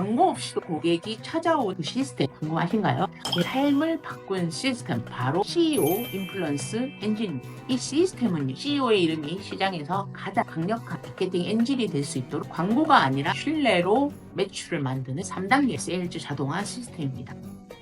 광고 없이도 고객이 찾아온 그 시스템 궁금하신가요? 그 삶을 바꾼 시스템 바로 CEO 인플루언스 엔진. 이 시스템은 CEO의 이름이 시장에서 가장 강력한 마케팅 엔진이 될 수 있도록 광고가 아니라 신뢰로 매출을 만드는 3단계 세일즈 자동화 시스템입니다.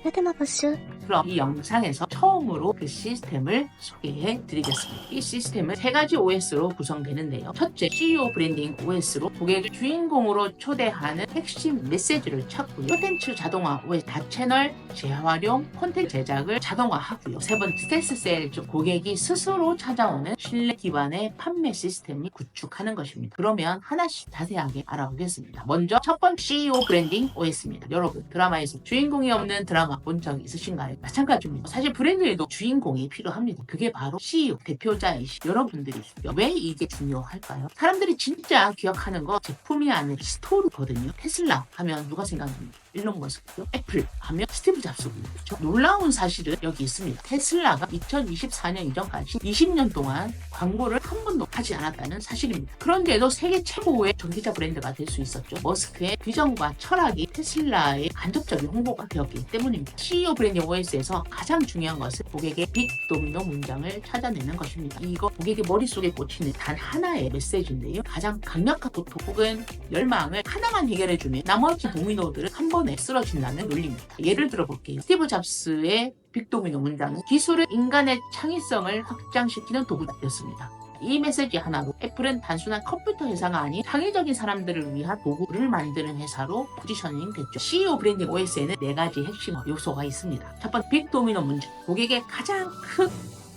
헤드마버스 그럼 이 영상에서 처음으로 그 시스템을 소개해 드리겠습니다. 이 시스템은 3가지 OS로 구성되는데요. 첫째, CEO 브랜딩 OS로 고객을 주인공으로 초대하는 핵심 메시지를 찾고요. 콘텐츠 자동화 OS 다채널 재활용 콘텐츠 제작을 자동화하고요. 세 번째, 스텔스 세일, 즉 고객이 스스로 찾아오는 신뢰 기반의 판매 시스템을 구축하는 것입니다. 그러면 하나씩 자세하게 알아보겠습니다. 먼저 첫 번째 CEO 브랜딩 OS입니다. 여러분, 드라마에서 주인공이 없는 드라마 본 적 있으신가요? 마찬가지입니다. 사실 브랜드에도 주인공이 필요합니다. 그게 바로 CEO, 대표자이신 여러분들이시죠. 왜 이게 중요할까요? 사람들이 진짜 기억하는 거 제품이 아니라 스토리거든요. 테슬라 하면 누가 생각납니까? 일론 머스크죠. 애플 하면 스티브 잡스군요. 그렇죠? 놀라운 사실은 여기 있습니다. 테슬라가 2024년 이전까지 20년 동안 광고를 한 번도 하지 않았다는 사실입니다. 그런데도 세계 최고의 전기차 브랜드가 될 수 있었죠. 머스크의 비전과 철학이 테슬라의 간접적인 홍보가 되었기 때문입니다. CEO 브랜딩 OS에서 가장 중요한 것은 고객의 빅 도미노 문장을 찾아내는 것입니다. 이거 고객의 머릿속에 꽂히는 단 하나의 메시지인데요. 가장 강력한 고통 혹은 열망을 하나만 해결해주면 나머지 도미노들은 한 번에 쓰러진다는 논리입니다. 예를 들어볼게요. 스티브 잡스의 빅도미노 문장은 기술은 인간의 창의성을 확장시키는 도구였습니다. 이 메시지 하나로 애플은 단순한 컴퓨터 회사가 아닌 창의적인 사람들을 위한 도구를 만드는 회사로 포지셔닝 됐죠. CEO 브랜딩 OS에는 4가지 핵심 요소가 있습니다. 첫 번째, 빅도미노 문장. 고객의 가장 큰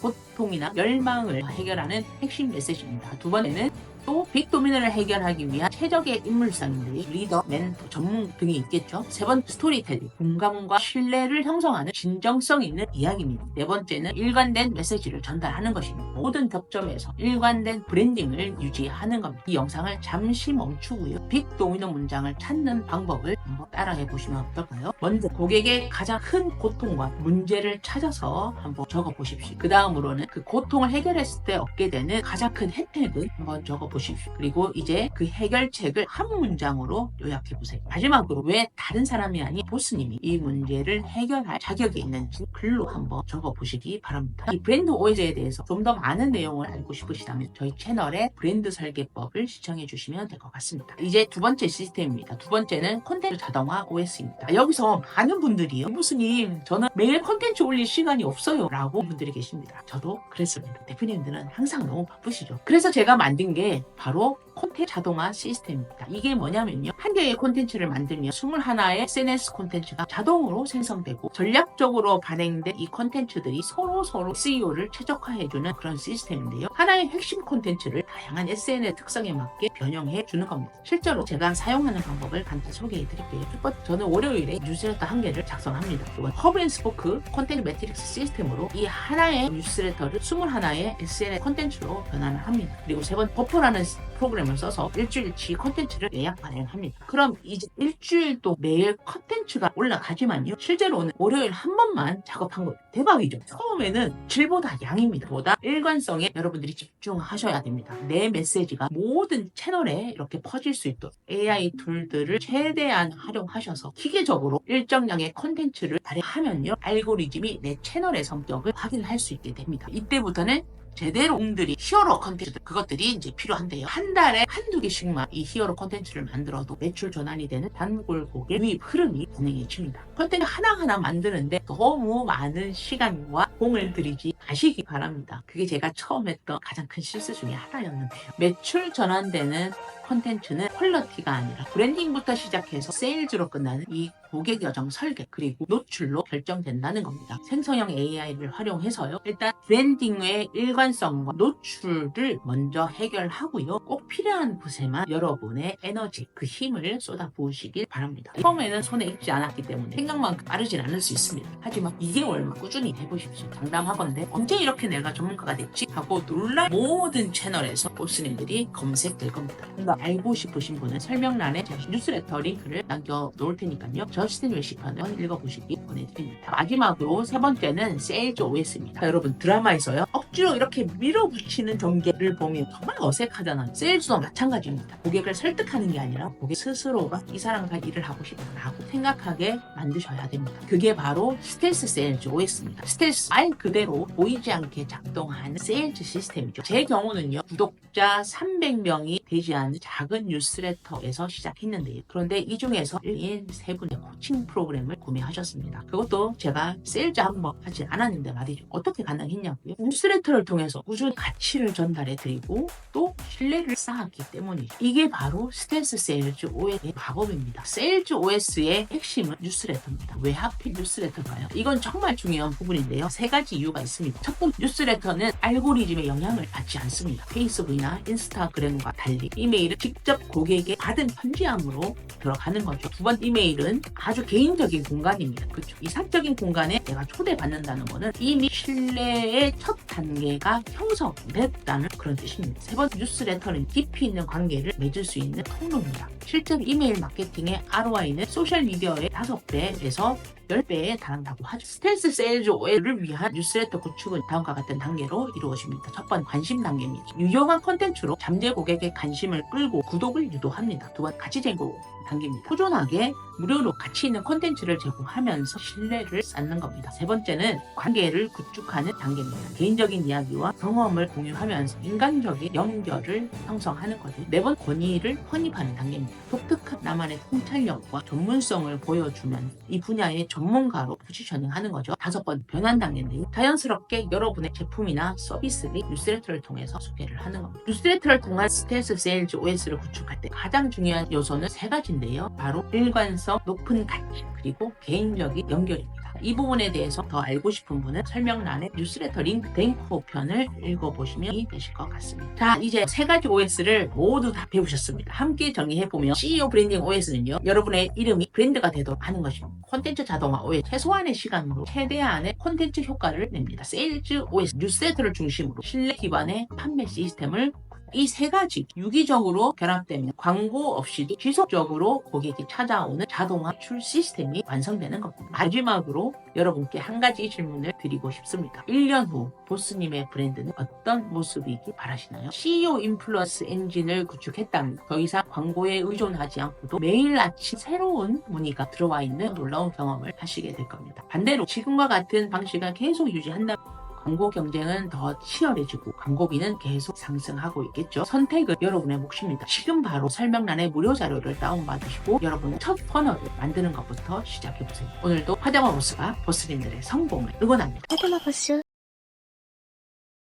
고통이나 열망을 해결하는 핵심 메시지입니다. 두 번째는 또 빅도미노를 해결하기 위한 최적의 인물상인데요. 리더, 멘토, 전문 등이 있겠죠. 세 번째, 스토리텔링. 공감과 신뢰를 형성하는 진정성 있는 이야기입니다. 네 번째는 일관된 메시지를 전달하는 것입니다. 모든 접점에서 일관된 브랜딩을 유지하는 겁니다. 이 영상을 잠시 멈추고요. 빅도미노 문장을 찾는 방법을 한번 따라해 보시면 어떨까요? 먼저 고객의 가장 큰 고통과 문제를 찾아서 한번 적어 보십시오. 그 다음으로는 그 고통을 해결했을 때 얻게 되는 가장 큰 혜택을 한번 적어 보십시오. 그리고 이제 그 해결책을 한 문장으로 요약해 보세요. 마지막으로 왜 다른 사람이 아닌 보스님이 이 문제를 해결할 자격이 있는지 글로 한번 적어 보시기 바랍니다. 이 브랜드 OS에 대해서 좀 더 많은 내용을 알고 싶으시다면 저희 채널의 브랜드 설계법을 시청해 주시면 될 것 같습니다. 이제 두 번째 시스템입니다. 두 번째는 콘텐츠 자동화 OS입니다. 여기서 많은 분들이요, 보스님 저는 매일 콘텐츠 올릴 시간이 없어요 라고 분들이 계십니다. 저도 그랬습니다. 대표님들은 항상 너무 바쁘시죠. 그래서 제가 만든 게 바로 콘텐츠 자동화 시스템입니다. 이게 뭐냐면요, 한 개의 콘텐츠를 만들면 21의 SNS 콘텐츠가 자동으로 생성되고 전략적으로 발행된 이 콘텐츠들이 서로 SEO를 최적화해주는 그런 시스템인데요. 하나의 핵심 콘텐츠를 다양한 SNS 특성에 맞게 변형해 주는 겁니다. 실제로 제가 사용하는 방법을 간단히 소개해 드릴게요. 첫 번째, 저는 월요일에 뉴스레터 1개를 작성합니다. 이건 허브앤스포크 콘텐츠 매트릭스 시스템으로 이 하나의 뉴스레터를 21의 SNS 콘텐츠로 변환을 합니다. 그리고 세 번째, 버퍼라는 프로그램을 써서 일주일치 콘텐츠를 예약 발행합니다. 그럼 이제 일주일도 매일 콘텐츠가 올라가지만요, 실제로는 월요일 한 번만 작업한 거예요. 대박이죠. 처음에는 질보다 양입니다. 보다 일관성에 여러분들이 집중하셔야 됩니다. 내 메시지가 모든 채널에 이렇게 퍼질 수 있도록 AI 툴들을 최대한 활용하셔서 기계적으로 일정량의 콘텐츠를 발행하면요, 알고리즘이 내 채널의 성격을 확인할 수 있게 됩니다. 이때부터는 제대로 분들이 히어로 콘텐츠 그것들이 이제 필요한데요. 한 달에 한두 개씩만 이 히어로 콘텐츠를 만들어도 매출 전환이 되는 단골 고객 유입 흐름이 가능해집니다. 콘텐츠 하나하나 만드는데 너무 많은 시간과 공을 들이지 마시기 바랍니다. 그게 제가 처음 했던 가장 큰 실수 중에 하나였는데요. 매출 전환되는 콘텐츠는 퀄리티가 아니라 브랜딩부터 시작해서 세일즈로 끝나는 이 고객 여정 설계 그리고 노출로 결정된다는 겁니다. 생성형 AI를 활용해서요, 일단 브랜딩의 일관성과 노출을 먼저 해결하고요, 꼭 필요한 곳에만 여러분의 에너지, 그 힘을 쏟아부으시길 바랍니다. 처음에는 손에 익지 않았기 때문에 생각만큼 빠르진 않을 수 있습니다. 하지만 2개월만 꾸준히 해보십시오. 장담하건대 언제 이렇게 내가 전문가가 됐지? 하고 놀랄 모든 채널에서 보스님들이 검색될 겁니다. 알고 싶으신 분은 설명란에 제가 뉴스레터 링크를 남겨놓을 테니까요. 저스틴 웨시편을 읽어보시기 권해드립니다. 마지막으로 세 번째는 세일즈 OS입니다. 여러분 드라마에서요. 억지로 이렇게 밀어붙이는 전개를 보면 정말 어색하잖아요. 세일즈도 마찬가지입니다. 고객을 설득하는 게 아니라 고객 스스로가 이 사람과 일을 하고 싶다라고 생각하게 만드셔야 됩니다. 그게 바로 스텔스 세일즈 OS입니다. 스텔스 말 그대로 보이지 않게 작동하는 세일즈 시스템이죠. 제 경우는요. 구독자 300명이 되지 않은 작은 뉴스레터에서 시작했는데요. 그런데 이 중에서 1인 3분의 코칭 프로그램을 구매하셨습니다. 그것도 제가 세일즈 한번 하지 않았는데 말이죠. 어떻게 가능했냐고요? 뉴스레터를 통해서 꾸준히 가치를 전달해드리고 또 신뢰를 쌓았기 때문이죠. 이게 바로 스텔스 세일즈 OS의 마법입니다. 세일즈 OS의 핵심은 뉴스레터입니다. 왜 하필 뉴스레터일까요? 이건 정말 중요한 부분인데요. 세 가지 이유가 있습니다. 첫 번째, 뉴스레터는 알고리즘의 영향을 받지 않습니다. 페이스북이나 인스타그램과 달리 이메일은 직접 고객에게 받은 편지함으로 들어가는 거죠. 두 번째, 이메일은 아주 개인적인 공간입니다. 그렇죠. 이 사적인 공간에 내가 초대받는다는 거는 이미 신뢰의 첫 단계가 형성됐다는 그런 뜻입니다. 세 번째, 뉴스레터는 깊이 있는 관계를 맺을 수 있는 통로입니다. 실제로 이메일 마케팅의 ROI는 소셜미디어의 5배에서 10배에 달한다고 하죠. 스텔스 세일즈 OS를 위한 뉴스레터 구축은 다음과 같은 단계로 이루어집니다. 첫 번째, 관심 단계입니다. 유용한 콘텐츠로 잠재 고객의 관심을 끌고 구독을 유도합니다. 두 번째, 가치 제공 단계입니다. 꾸준하게 무료로 가치 있는 콘텐츠를 제공하면서 신뢰를 쌓는 겁니다. 세 번째는 관계를 구축하는 단계입니다. 개인적인 이야기와 경험을 공유하면서 인간적인 연결을 형성하는 거죠. 네 번, 권위를 확립하는 단계입니다. 독특한 나만의 통찰력과 전문성을 보여주면 이 분야의 전문가로 포지셔닝하는 거죠. 다섯 번, 변환 단계인데요. 자연스럽게 여러분의 제품이나 서비스를 뉴스레터를 통해서 소개를 하는 겁니다. 뉴스레터를 통한 스텔스 세일즈 OS를 구축할 때 가장 중요한 요소는 세 가지인데요. 바로 일관성, 높은 가치, 그리고 개인적인 연결입니다. 이 부분에 대해서 더 알고 싶은 분은 설명란에 뉴스레터 링크 댕코 편을 읽어보시면 되실 것 같습니다. 자, 이제 세 가지 OS를 모두 다 배우셨습니다. 함께 정리해보면 CEO 브랜딩 OS는요. 여러분의 이름이 브랜드가 되도록 하는 것입니다. 콘텐츠 자동화 OS, 최소한의 시간으로 최대한의 콘텐츠 효과를 냅니다. 세일즈 OS, 뉴스레터를 중심으로 신뢰 기반의 판매 시스템을 이 세 가지 유기적으로 결합되면 광고 없이도 지속적으로 고객이 찾아오는 자동화 출 시스템이 완성되는 겁니다. 마지막으로 여러분께 한 가지 질문을 드리고 싶습니다. 1년 후 보스님의 브랜드는 어떤 모습이기 바라시나요? CEO 인플루언스 엔진을 구축했다면 더 이상 광고에 의존하지 않고도 매일 아침 새로운 문의가 들어와 있는 놀라운 경험을 하시게 될 겁니다. 반대로 지금과 같은 방식을 계속 유지한다면 광고 경쟁은 더 치열해지고 광고비는 계속 상승하고 있겠죠. 선택은 여러분의 몫입니다. 지금 바로 설명란에 무료 자료를 다운받으시고 여러분의 첫 퍼널을 만드는 것부터 시작해보세요. 오늘도 파자마 보스가 보스님들의 성공을 응원합니다. 파자마 보스